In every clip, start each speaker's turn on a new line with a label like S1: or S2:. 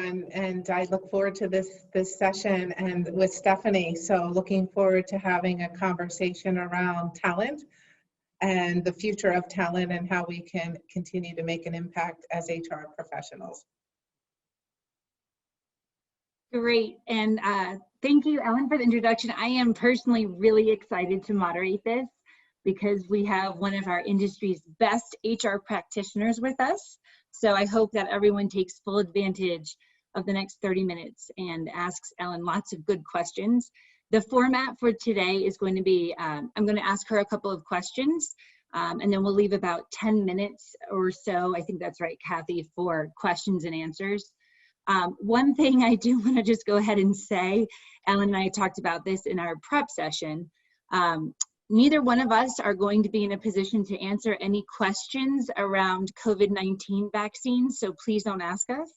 S1: and I look forward to this session and with Stephanie. So looking forward to having a conversation around talent and the future of talent and how we can continue to make an impact as HR professionals.
S2: Great, and thank you, Ellen, for the introduction. I am personally really excited to moderate this because we have one of our industry's best HR practitioners with us. So I hope that everyone takes full advantage of the next 30 minutes and asks Ellen lots of good questions. The format for today is going to be, I'm going to ask her a couple of questions, and then we'll leave about 10 minutes or so, I think that's right, Kathy, for questions and answers. One thing I do want to just go ahead and say, Ellen and I talked about this in our prep session. Neither one of us are going to be in a position to answer any questions around COVID-19 vaccines, so please don't ask us.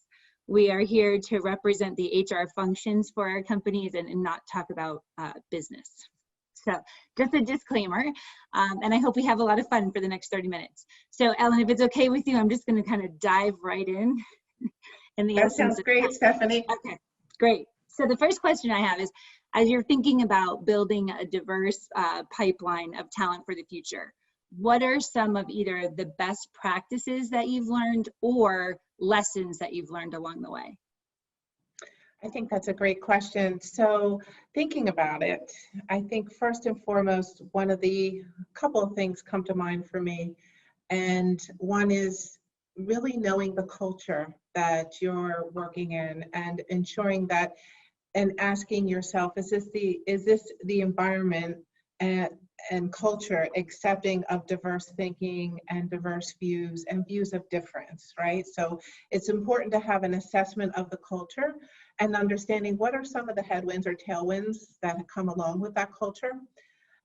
S2: We are here to represent the HR functions for our companies and not talk about business. So just a disclaimer, and I hope we have a lot of fun for the next 30 minutes. So Ellen, if it's okay with you, I'm just going to kind of dive right in.
S1: That sounds great, Stephanie.
S2: Okay, great. So the first question I have is, as you're thinking about building a diverse pipeline of talent for the future, what are some of either the best practices that you've learned or lessons that you've learned along the way?
S1: I think that's a great question. So thinking about it, I think first and foremost, couple of things come to mind for me. And one is really knowing the culture that you're working in and ensuring that and asking yourself, is this the environment and culture accepting of diverse thinking and diverse views and views of difference, right? So it's important to have an assessment of the culture and understanding what are some of the headwinds or tailwinds that come along with that culture.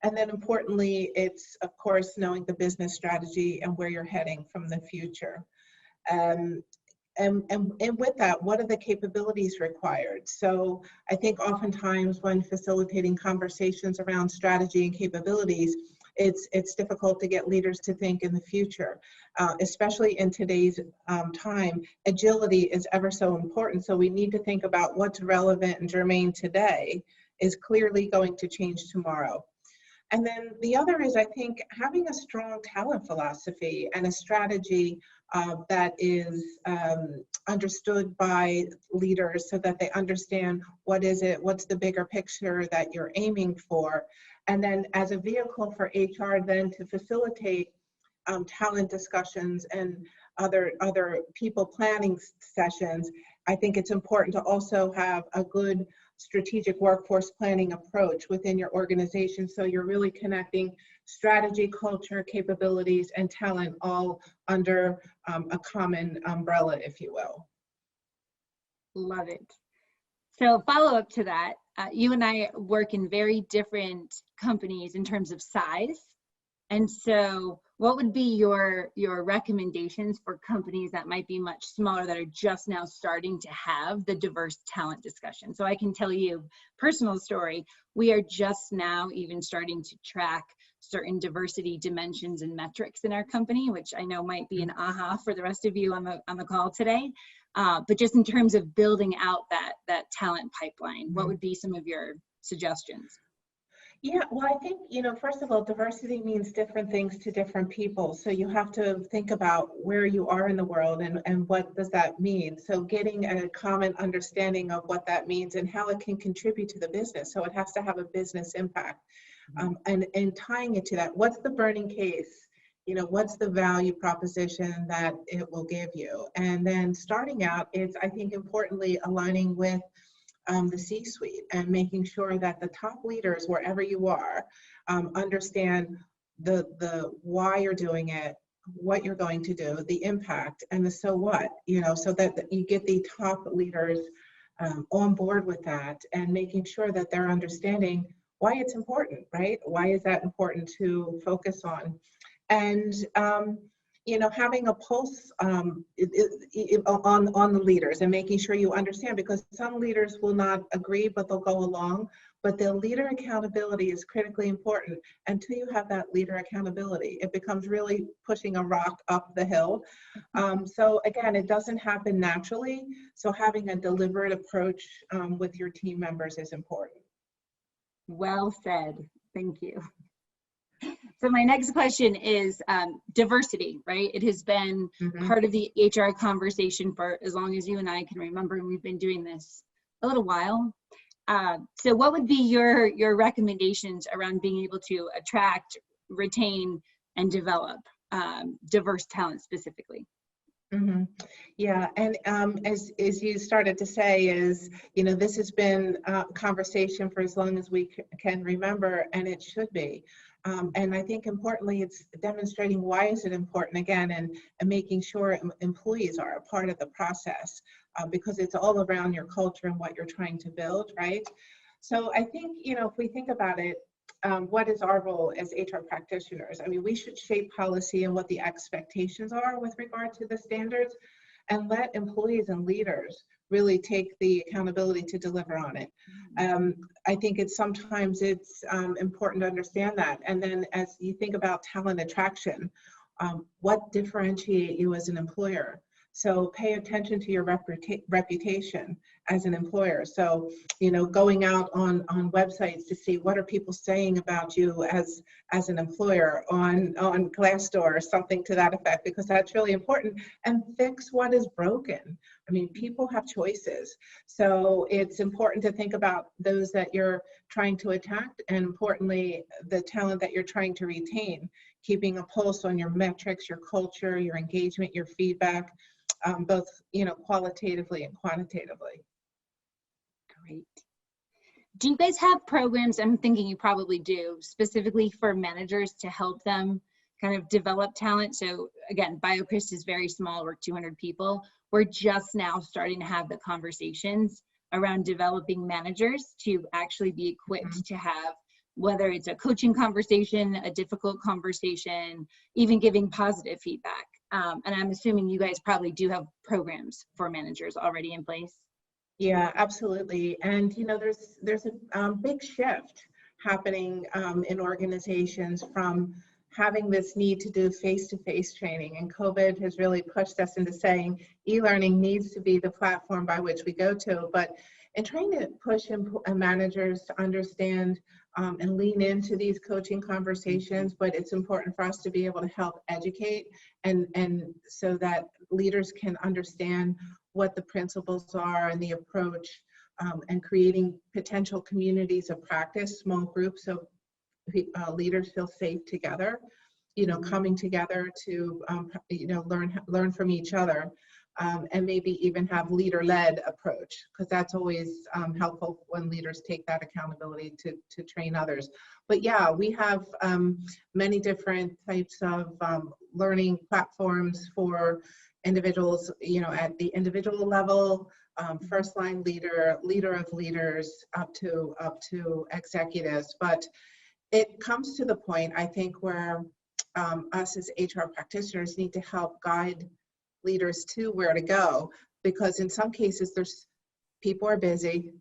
S1: And then importantly, it's of course knowing the business strategy and where you're heading from the future. And with that, what are the capabilities required? So I think oftentimes when facilitating conversations around strategy and capabilities, it's difficult to get leaders to think in the future, especially in today's time. Agility is ever so important. So we need to think about what's relevant and germane today is clearly going to change tomorrow. And then the other is, I think, having a strong talent philosophy and a strategy that is understood by leaders so that they understand what's the bigger picture that you're aiming for. And then as a vehicle for HR then to facilitate talent discussions and other people planning sessions, I think it's important to also have a good strategic workforce planning approach within your organization. So you're really connecting strategy, culture, capabilities, and talent all under a common umbrella, if you will.
S2: Love it. So follow up to that, you and I work in very different companies in terms of size. And so what would be your recommendations for companies that might be much smaller that are just now starting to have the diverse talent discussion? So I can tell you personal story. We are just now even starting to track certain diversity dimensions and metrics in our company, which I know might be an aha for the rest of you on the call today. But just in terms of building out that talent pipeline, what would be some of your suggestions?
S1: Yeah, well, I think, first of all, diversity means different things to different people. So you have to think about where you are in the world and what does that mean. So getting a common understanding of what that means and how it can contribute to the business. So it has to have a business impact. And tying it to that, what's the burning case? What's the value proposition that it will give you? And then starting out, it's, I think, importantly aligning with the C-suite and making sure that the top leaders, wherever you are, understand the why you're doing it, what you're going to do, the impact, and the so what, so that you get the top leaders on board with that and making sure that they're understanding why it's important, right? Why is that important to focus on? And having a pulse on the leaders and making sure you understand, because some leaders will not agree, but they'll go along. but the leader accountability is critically important. Until you have that leader accountability, it becomes really pushing a rock up the hill. So again, it doesn't happen naturally. So having a deliberate approach with your team members is important.
S2: Well said. Thank you. So my next question is diversity, right? It has been part of the HR conversation for as long as you and I can remember, and we've been doing this a little while. So what would be your recommendations around being able to attract, retain, and develop diverse talent specifically?
S1: Yeah, and as you started to say, is, you know, this has been a conversation for as long as we can remember, and it should be. And I think importantly, it's demonstrating why is it important again, and making sure employees are a part of the process, because it's all around your culture and what you're trying to build, right? So I think, you know, if we think about it, what is our role as HR practitioners? I mean, we should shape policy and what the expectations are with regard to the standards, and let employees and leaders really take the accountability to deliver on it. I think sometimes it's important to understand that. And then as you think about talent attraction, what differentiate you as an employer? So pay attention to your reputation as an employer. So, you know, going out on websites to see what are people saying about you as an employer on Glassdoor or something to that effect, because that's really important. And fix what is broken. I mean, people have choices. So it's important to think about those that you're trying to attract, and importantly, the talent that you're trying to retain, keeping a pulse on your metrics, your culture, your engagement, your feedback, both, you know, qualitatively and quantitatively.
S2: Great. Do you guys have programs, I'm thinking you probably do, specifically for managers to help them kind of develop talent? So again, BioChrist is very small, we're 200 people. We're just now starting to have the conversations around developing managers to actually be equipped to have, whether it's a coaching conversation, a difficult conversation, even giving positive feedback. And I'm assuming you guys probably do have programs for managers already in place.
S1: Yeah, absolutely. And, you know, there's a big shift happening in organizations from having this need to do face-to-face training. And COVID has really pushed us into saying e-learning needs to be the platform by which we go to. But in trying to push managers to understand and lean into these coaching conversations, but it's important for us to be able to help educate, and so that leaders can understand what the principles are and the approach, and creating potential communities of practice, small groups, so leaders feel safe together, you know, coming together to, you know, learn from each other, and maybe even have leader-led approach, because that's always helpful when leaders take that accountability to train others. But yeah, we have many different types of learning platforms for individuals, you know, at the individual level, first line leader, leader of leaders, up to executives. But it comes to the point, I think, where us as HR practitioners need to help guide leaders to where to go, because in some cases people are busy,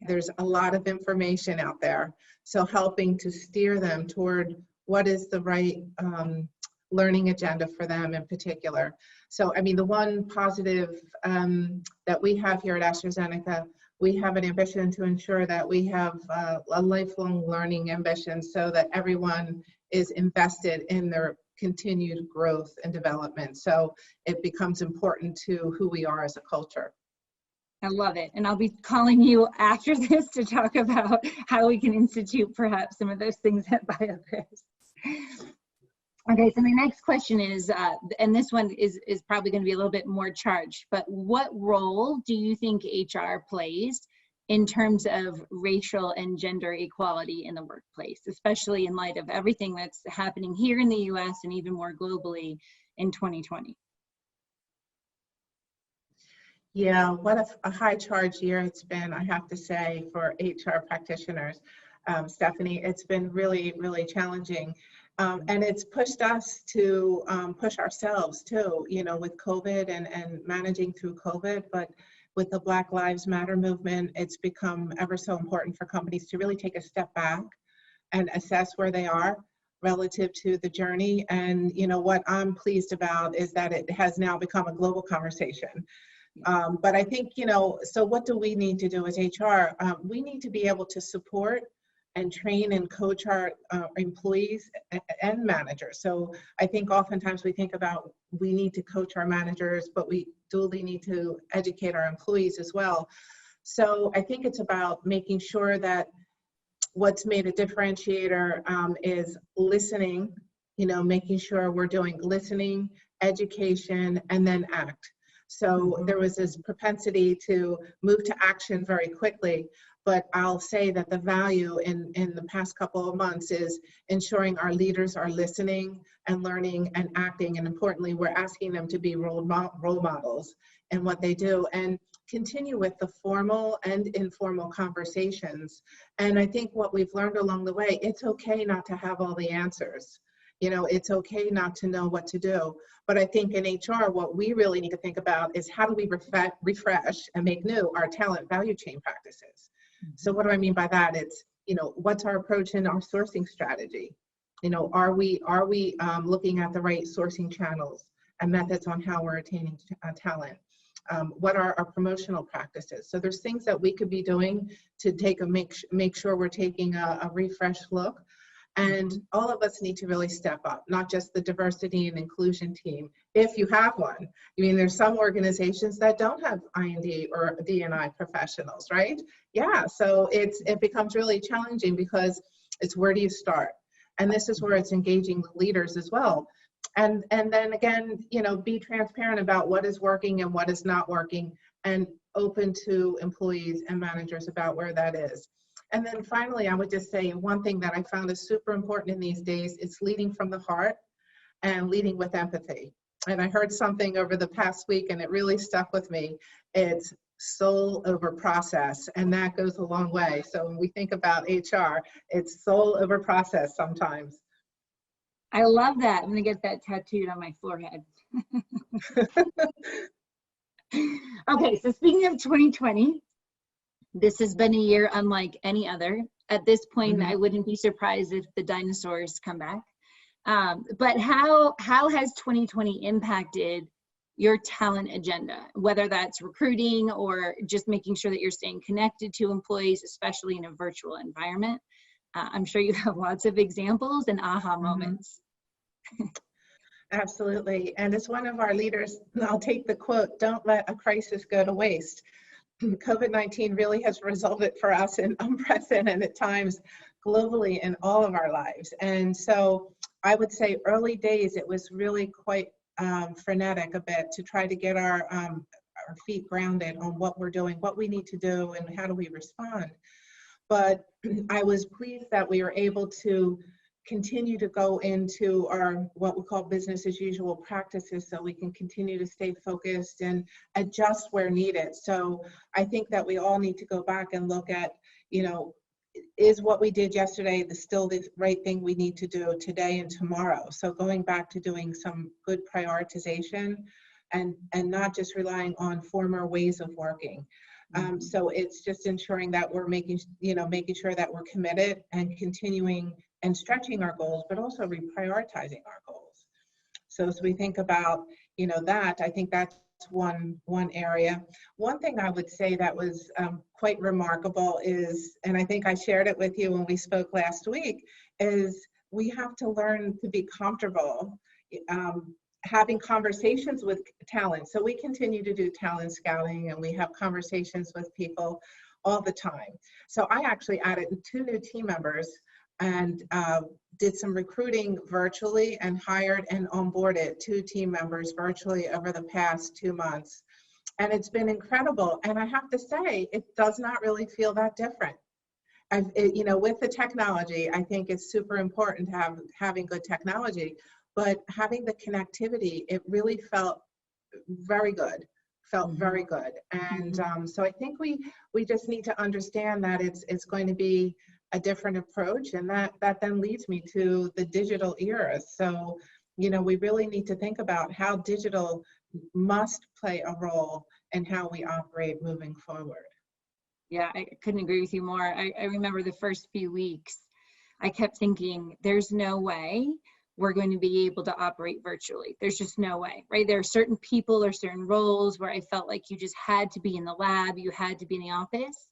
S1: there's a lot of information out there, so helping to steer them toward what is the right learning agenda for them in particular. So I mean, the one positive that we have here at AstraZeneca, we have an ambition to ensure that we have a lifelong learning ambition, so that everyone is invested in their continued growth and development. So it becomes important to who we are as a culture.
S2: I love it. And I'll be calling you after this to talk about how we can institute perhaps some of those things at BioChrist. Okay, so my next question is, and this one is probably going to be a little bit more charged, but what role do you think HR plays in terms of racial and gender equality in the workplace, especially in light of everything that's happening here in the US and even more globally in 2020?
S1: Yeah, what a high charge year it's been, I have to say, for HR practitioners. Stephanie, it's been really, really challenging. And it's pushed us to push ourselves too, you know, with COVID and managing through COVID, but with the Black Lives Matter movement, it's become ever so important for companies to really take a step back and assess where they are relative to the journey. And you know what I'm pleased about is that it has now become a global conversation. But I think, you know, so what do we need to do as HR? We need to be able to support and train and coach our employees and managers. So I think oftentimes we think about we need to coach our managers, but we duly need to educate our employees as well. So I think it's about making sure that what's made a differentiator is listening, you know, making sure we're doing listening, education, and then act. So there was this propensity to move to action very quickly, but I'll say that the value in the past couple of months is ensuring our leaders are listening and learning and acting, and importantly, we're asking them to be role models in what they do, and continue with the formal and informal conversations. And I think what we've learned along the way, it's okay not to have all the answers. You know, it's okay not to know what to do. But I think in HR, what we really need to think about is how do we refresh and make new our talent value chain practices. So what do I mean by that? It's, you know, what's our approach in our sourcing strategy? You know, are we looking at the right sourcing channels and methods on how we're attaining talent? What are our promotional practices? So there's things that we could be doing to take a make sure we're taking a refreshed look. And all of us need to really step up, not just the diversity and inclusion team, if you have one. I mean, there's some organizations that don't have I&D or D&I professionals, right? Yeah, so it becomes really challenging because it's where do you start? And this is where it's engaging leaders as well. And then again, you know, be transparent about what is working and what is not working, and open to employees and managers about where that is. And then finally, I would just say one thing that I found is super important in these days is leading from the heart and leading with empathy. And I heard something over the past week and it really stuck with me. It's soul over process, and that goes a long way. So when we think about HR, it's soul over process sometimes.
S2: I love that. I'm gonna get that tattooed on my forehead. Okay, so speaking of 2020, this has been a year unlike any other. At this point, I wouldn't be surprised if the dinosaurs come back. But how has 2020 impacted your talent agenda, whether that's recruiting or just making sure that you're staying connected to employees, especially in a virtual environment? I'm sure you have lots of examples and aha moments.
S1: Absolutely. And as one of our leaders, I'll take the quote, "Don't let a crisis go to waste." COVID-19 really has resulted for us in unprecedented times globally in all of our lives. And so I would say early days, it was really quite frenetic a bit to try to get our feet grounded on what we're doing, what we need to do, and how do we respond. But I was pleased that we were able to continue to go into our what we call business as usual practices, so we can continue to stay focused and adjust where needed. So I think that we all need to go back and look at, you know, is what we did yesterday still the right thing we need to do today and tomorrow? So going back to doing some good prioritization and not just relying on former ways of working. So it's just ensuring that we're making sure that we're committed and continuing and stretching our goals, but also reprioritizing our goals. So as we think about, you know, that, I think that's one area. One thing I would say that was quite remarkable is, and I think I shared it with you when we spoke last week, is we have to learn to be comfortable having conversations with talent. So we continue to do talent scouting and we have conversations with people all the time. So I actually added 2 new team members and did some recruiting virtually and hired and onboarded 2 team members virtually over the past 2 months. And it's been incredible. And I have to say, it does not really feel that different. You know, with the technology, I think it's super important to having good technology, but having the connectivity, it really felt very good. Very good. And so I think we just need to understand that it's going to be a different approach, and that then leads me to the digital era. So, you know, we really need to think about how digital must play a role in how we operate moving forward.
S2: Yeah, I couldn't agree with you more. I remember the first few weeks, I kept thinking, there's no way we're going to be able to operate virtually. There's just no way, right? There are certain people or certain roles where I felt like you just had to be in the lab, you had to be in the office.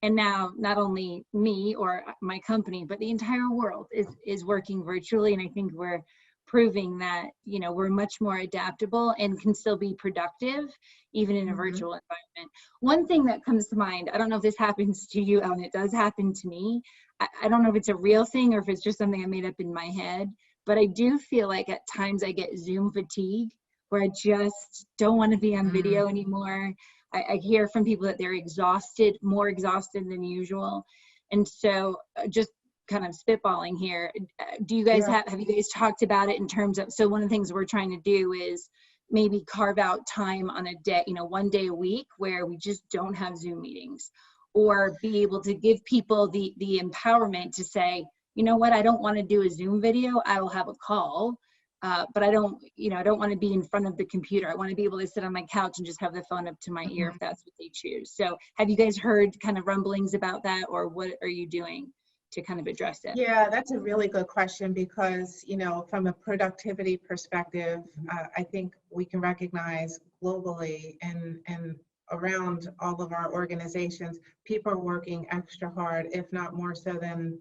S2: And now not only me or my company, but the entire world is working virtually. And I think we're proving that, you know, we're much more adaptable and can still be productive, even in a virtual environment. One thing that comes to mind, I don't know if this happens to you, Ellen, it does happen to me. I don't know if it's a real thing or if it's just something I made up in my head, but I do feel like at times I get Zoom fatigue where I just don't want to be on video anymore. I hear from people that they're exhausted, more exhausted than usual. And so just kind of spitballing here, do you guys have you guys talked about it in terms of, so one of the things we're trying to do is maybe carve out time on a day, you know, one day a week where we just don't have Zoom meetings, or be able to give people the empowerment to say, you know what, I don't want to do a Zoom video, I will have a call. But I don't, you know, I don't want to be in front of the computer. I want to be able to sit on my couch and just have the phone up to my ear if that's what they choose. So have you guys heard kind of rumblings about that, or what are you doing to kind of address it?
S1: Yeah, that's a really good question because, you know, from a productivity perspective, I think we can recognize globally and around all of our organizations, people are working extra hard, if not more so than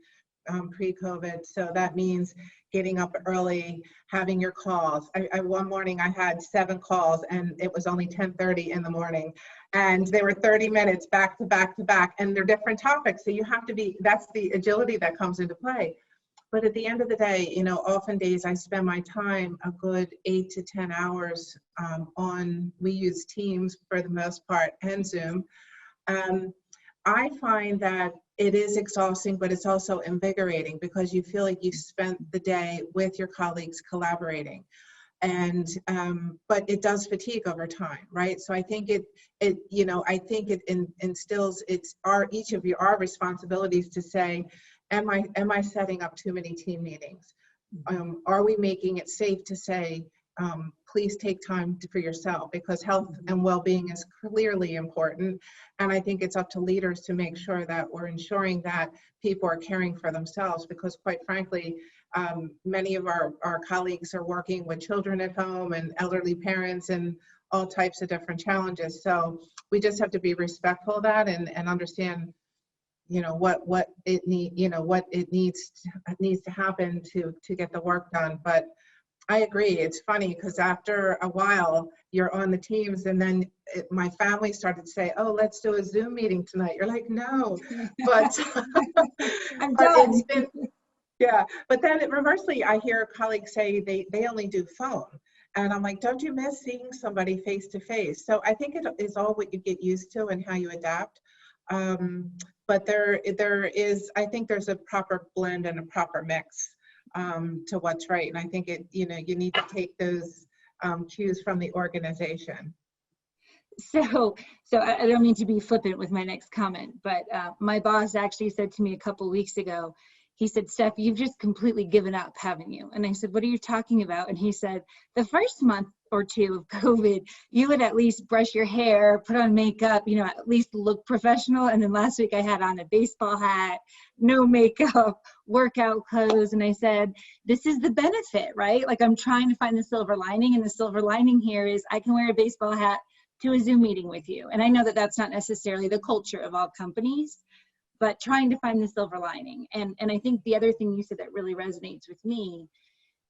S1: pre-COVID. So that means getting up early, having your calls. One morning I had 7 calls and it was only 10:30 in the morning. And they were 30 minutes back to back to back, and they're different topics. So you have to be, that's the agility that comes into play. But at the end of the day, you know, often days I spend my time a good 8 to 10 hours we use Teams for the most part and Zoom. I find that it is exhausting, but it's also invigorating because you feel like you spent the day with your colleagues collaborating. And but it does fatigue over time, right? So I think it instills each of our responsibilities to say, am I setting up too many team meetings? Are we making it safe to say, please take time for yourself, because health and well-being is clearly important. And I think it's up to leaders to make sure that we're ensuring that people are caring for themselves, because quite frankly, many of our colleagues are working with children at home and elderly parents and all types of different challenges. So we just have to be respectful of that and understand, you know, what it needs to happen to get the work done. But I agree. It's funny because after a while you're on the Teams, and then my family started to say, "Oh, let's do a Zoom meeting tonight." You're like, "No," but
S2: I'm
S1: but
S2: done.
S1: it's been, yeah. But then reversely, I hear colleagues say they only do phone, and I'm like, "Don't you miss seeing somebody face to face?" So I think it is all what you get used to and how you adapt. But there is, I think there's a proper blend and a proper mix to what's right. And I think you need to take those cues from the organization.
S2: So I don't mean to be flippant with my next comment, but my boss actually said to me a couple of weeks ago, he said, "Steph, you've just completely given up, haven't you?" And I said, "What are you talking about?" And he said, "The first month or two of COVID, you would at least brush your hair, put on makeup, you know, at least look professional. And then last week I had on a baseball hat, no makeup, workout clothes." And I said, "This is the benefit, right? Like, I'm trying to find the silver lining, and the silver lining here is I can wear a baseball hat to a Zoom meeting with you." And I know that that's not necessarily the culture of all companies, but trying to find the silver lining. And I think the other thing you said that really resonates with me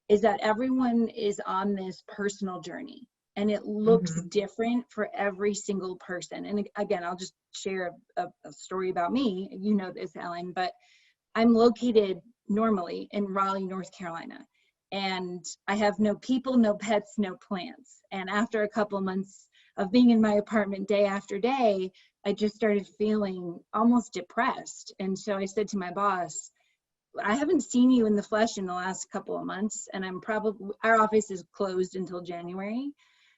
S2: is that everyone is on this personal journey, and it looks different for every single person. And again, I'll just share a story about me. You know this, Ellen, but I'm located normally in Raleigh, North Carolina, and I have no people, no pets, no plants. And after a couple of months of being in my apartment day after day, I just started feeling almost depressed. And so I said to my boss, "I haven't seen you in the flesh in the last couple of months, and our office is closed until January."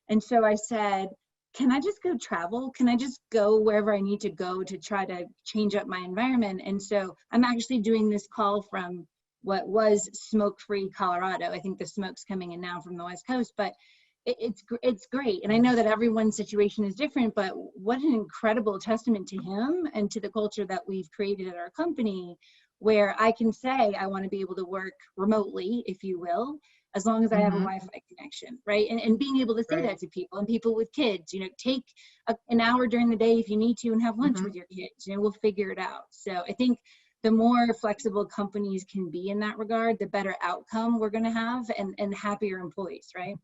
S2: And so I said, "Can I just go travel? Can I just go wherever I need to go to try to change up my environment?" And so I'm actually doing this call from what was smoke-free Colorado. I think the smoke's coming in now from the West Coast, but it's great. And I know that everyone's situation is different, but what an incredible testament to him and to the culture that we've created at our company, where I can say I want to be able to work remotely, if you will, as long as I have a Wi-Fi connection, right? And being able to say that to people, and people with kids, take an hour during the day if you need to and have lunch with your kids, we'll figure it out. So I think the more flexible companies can be in that regard, the better outcome we're going to have, and happier employees, right?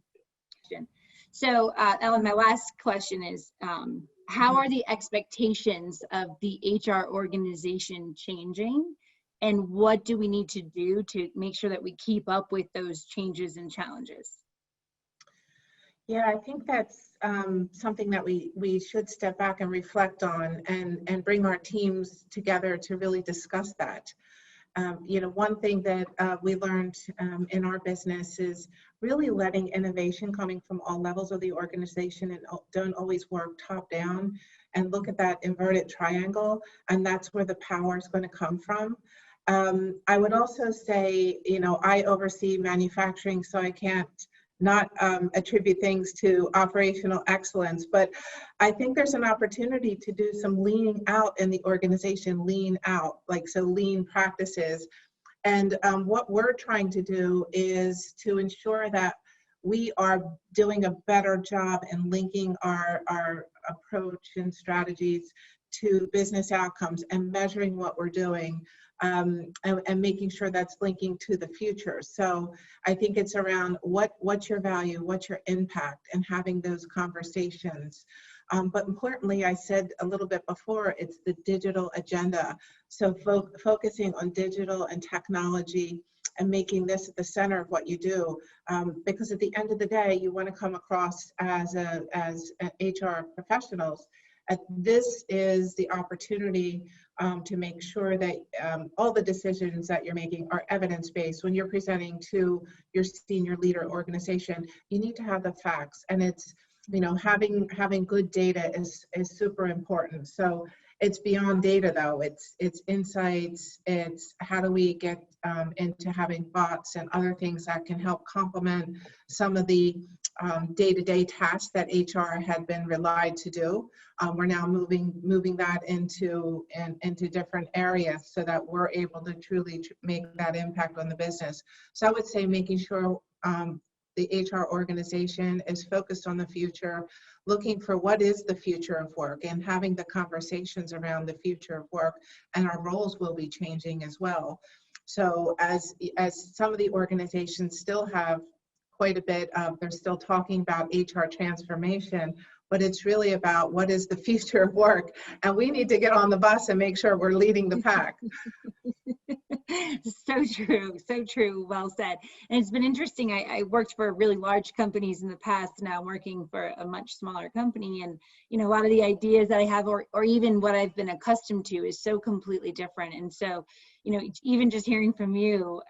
S2: So Ellen, my last question is, how are the expectations of the HR organization changing? And what do we need to do to make sure that we keep up with those changes and challenges?
S1: Yeah, I think that's something that we should step back and reflect on, and bring our teams together to really discuss that. One thing that we learned in our business is really letting innovation coming from all levels of the organization, and don't always work top down, and look at that inverted triangle, and that's where the power is going to come from. I would also say, I oversee manufacturing, so I can't not attribute things to operational excellence, but I think there's an opportunity to do some leaning out in the organization, lean practices. And what we're trying to do is to ensure that we are doing a better job in linking our approach and strategies to business outcomes, and measuring what we're doing, and making sure that's linking to the future. So I think it's around what's your value, what's your impact, and having those conversations. But importantly, I said a little bit before, it's the digital agenda. So focusing on digital and technology, and making this at the center of what you do, because at the end of the day, you want to come across as HR professionals. This is the opportunity to make sure that all the decisions that you're making are evidence-based. When you're presenting to your senior leader organization, you need to have the facts, and it's, having good data is super important. So it's beyond data, though. It's insights. It's how do we get into having bots and other things that can help complement some of the day-to-day tasks that HR had been relied to do. We're now moving that into different areas, so that we're able to truly make that impact on the business. So I would say making sure the HR organization is focused on the future, looking for what is the future of work, and having the conversations around the future of work, and our roles will be changing as well. So as some of the organizations still have quite a bit of, they're still talking about HR transformation, but it's really about what is the future of work, and we need to get on the bus and make sure we're leading the pack.
S2: So true, well said. And it's been interesting. I worked for really large companies in the past. Now I'm working for a much smaller company, and a lot of the ideas that I have, or even what I've been accustomed to, is so completely different. And so, even just hearing from you,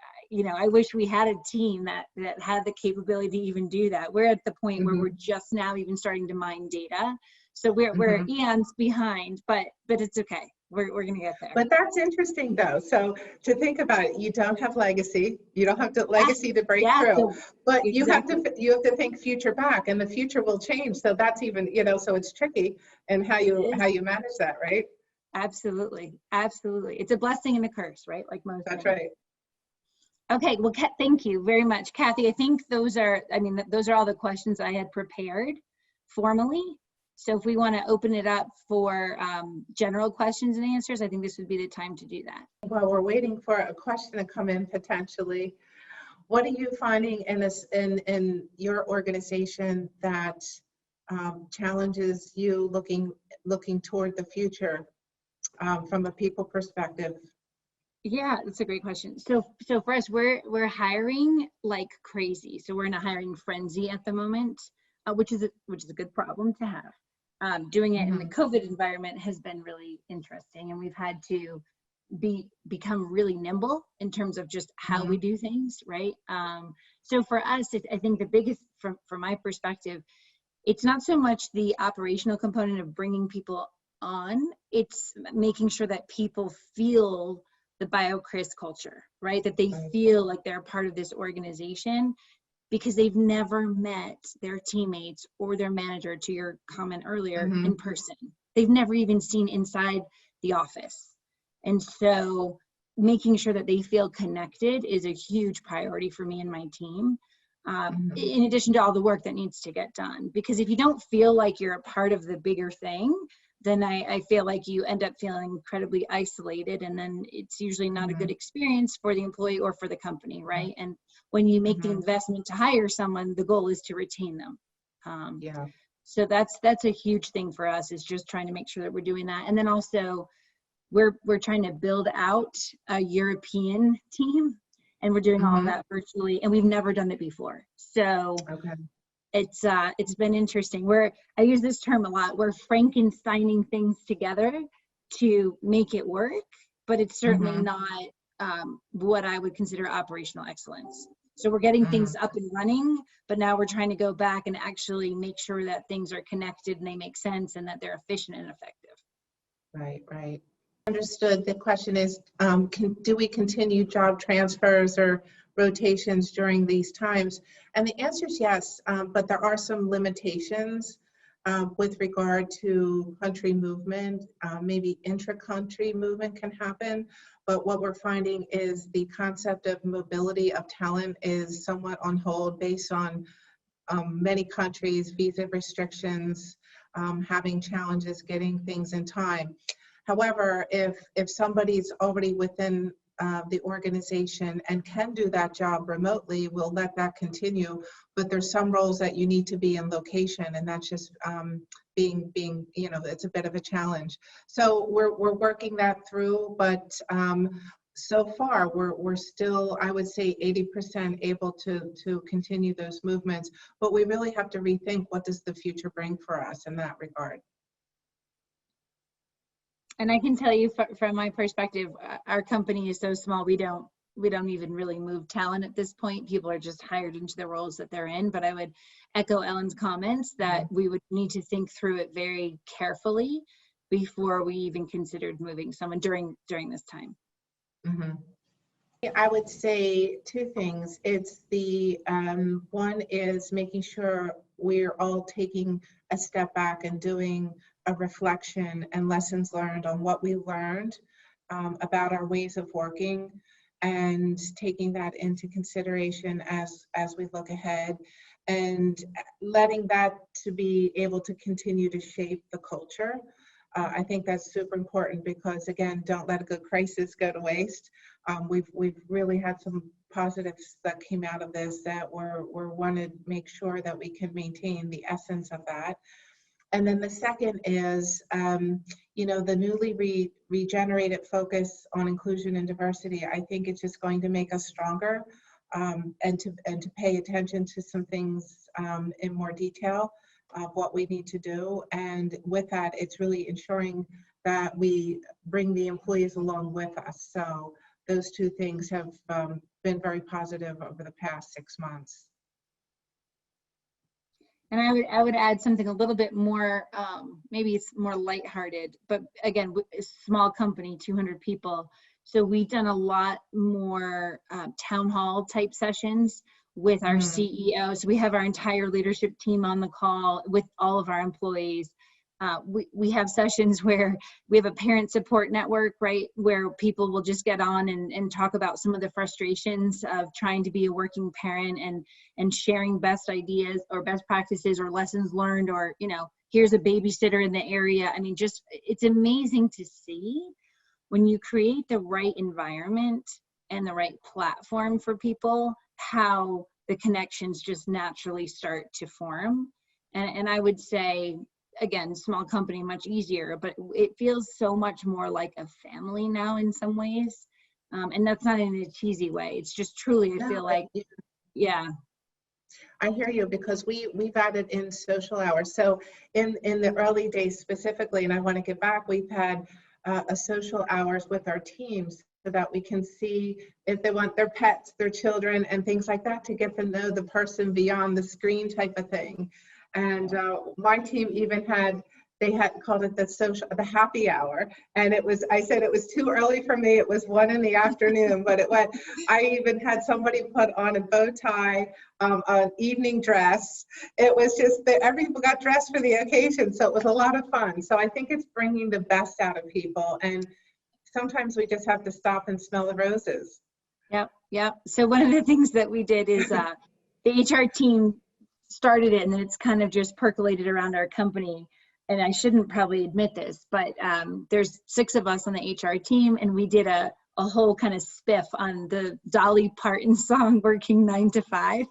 S2: I wish we had a team that had the capability to even do that. We're at the point where we're just now even starting to mine data. So we're eons behind, but it's okay. We're going to get there.
S1: But that's interesting, though. So to think about it, you don't have legacy. You don't have legacy to break through. But exactly. you have to think future back, and the future will change. So that's even, so it's tricky, and how you manage that, right?
S2: Absolutely. It's a blessing and a curse, right? Like most.
S1: That's right.
S2: Okay, well, thank you very much, Kathy. I think those are all the questions I had prepared formally. So if we want to open it up for general questions and answers, I think this would be the time to do that.
S1: Well, we're waiting for a question to come in potentially. What are you finding in your organization that challenges you looking toward the future from a people perspective?
S2: Yeah, that's a great question. So for us, we're hiring like crazy. So we're in a hiring frenzy at the moment, which is a good problem to have. Doing it in the COVID environment has been really interesting, and we've had to become really nimble in terms of just how we do things, right? So for us, I think the biggest, from my perspective, it's not so much the operational component of bringing people on, it's making sure that people feel the BioCris culture, right? That they feel like they're a part of this organization. because they've never met their teammates or their manager, to your comment earlier, in person. They've never even seen inside the office. And so making sure that they feel connected is a huge priority for me and my team, in addition to all the work that needs to get done. Because if you don't feel like you're a part of the bigger thing, then I feel like you end up feeling incredibly isolated, and then it's usually not a good experience for the employee or for the company, right? And when you make the investment to hire someone, the goal is to retain them. So that's a huge thing for us, is just trying to make sure that we're doing that. And then also we're trying to build out a European team, and we're doing all of that virtually, and we've never done it before. So it's been interesting. I use this term a lot. We're Frankensteining things together to make it work, but it's certainly not what I would consider operational excellence. So we're getting things up and running, but now we're trying to go back and actually make sure that things are connected and they make sense and that they're efficient and effective.
S1: Right. Understood. The question is, do we continue job transfers or rotations during these times? And the answer is yes, but there are some limitations with regard to country movement. Maybe intra-country movement can happen, but what we're finding is the concept of mobility of talent is somewhat on hold based on many countries, visa restrictions, having challenges getting things in time. However, if somebody's already within the organization and can do that job remotely, we'll let that continue. But there's some roles that you need to be in location, and that's just being it's a bit of a challenge. So we're working that through, but so far we're still, I would say, 80% able to continue those movements. But we really have to rethink, what does the future bring for us in that regard.
S2: And I can tell you from my perspective, our company is so small, we don't even really move talent at this point. People are just hired into the roles that they're in. But I would echo Ellen's comments that we would need to think through it very carefully before we even considered moving someone during this time.
S1: I would say two things. It's the one is making sure we're all taking a step back and doing a reflection and lessons learned on what we learned about our ways of working, and taking that into consideration as we look ahead, and letting that to be able to continue to shape the culture. I think that's super important, because again, don't let a good crisis go to waste. We've really had some positives that came out of this that we're wanted to make sure that we can maintain the essence of that. And then the second is, the newly regenerated focus on inclusion and diversity. I think it's just going to make us stronger, and to pay attention to some things in more detail of what we need to do. And with that, it's really ensuring that we bring the employees along with us. So those two things have been very positive over the past 6 months.
S2: And I would add something a little bit more, maybe it's more lighthearted, but again, a small company, 200 people. So we've done a lot more town hall type sessions with our CEO. So we have our entire leadership team on the call with all of our employees. We have sessions where we have a parent support network, right, where people will just get on and talk about some of the frustrations of trying to be a working parent, and sharing best ideas or best practices or lessons learned, or, here's a babysitter in the area. I mean, just, it's amazing to see when you create the right environment and the right platform for people, how the connections just naturally start to form. And I would say, again, small company, much easier, but it feels so much more like a family now in some ways. And that's not in a cheesy way. It's just truly, I feel like, yeah.
S1: I hear you, because we've added in social hours. So in the early days specifically, and I want to get back, we've had a social hours with our teams, so that we can see if they want their pets, their children, and things like that, to get to know the person beyond the screen type of thing. And my team even had they had called it the happy hour. And I said it was too early for me. It was 1 in the afternoon, but I even had somebody put on a bow tie, an evening dress. It was just that everyone got dressed for the occasion. So it was a lot of fun. So I think it's bringing the best out of people. And sometimes we just have to stop and smell the roses.
S2: Yep. So one of the things that we did is the HR team started it, and then it's kind of just percolated around our company. And I shouldn't probably admit this, but there's 6 of us on the HR team, and we did a whole kind of spiff on the Dolly Parton song, Working 9 to 5.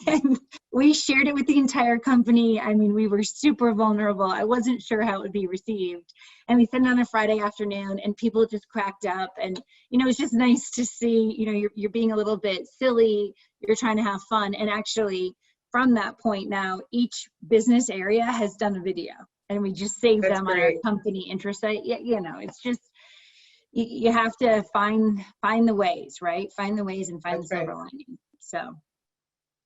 S2: And we shared it with the entire company. I mean, we were super vulnerable. I wasn't sure how it would be received. And we sent it on a Friday afternoon, and people just cracked up. And, you know, it's just nice to see, you know, you're being a little bit silly, you're trying to have fun. And actually, from that point now, each business area has done a video, and we just save them on our company intrasite. You know, it's just, you have to find the ways, right? Find the ways and find the silver lining. So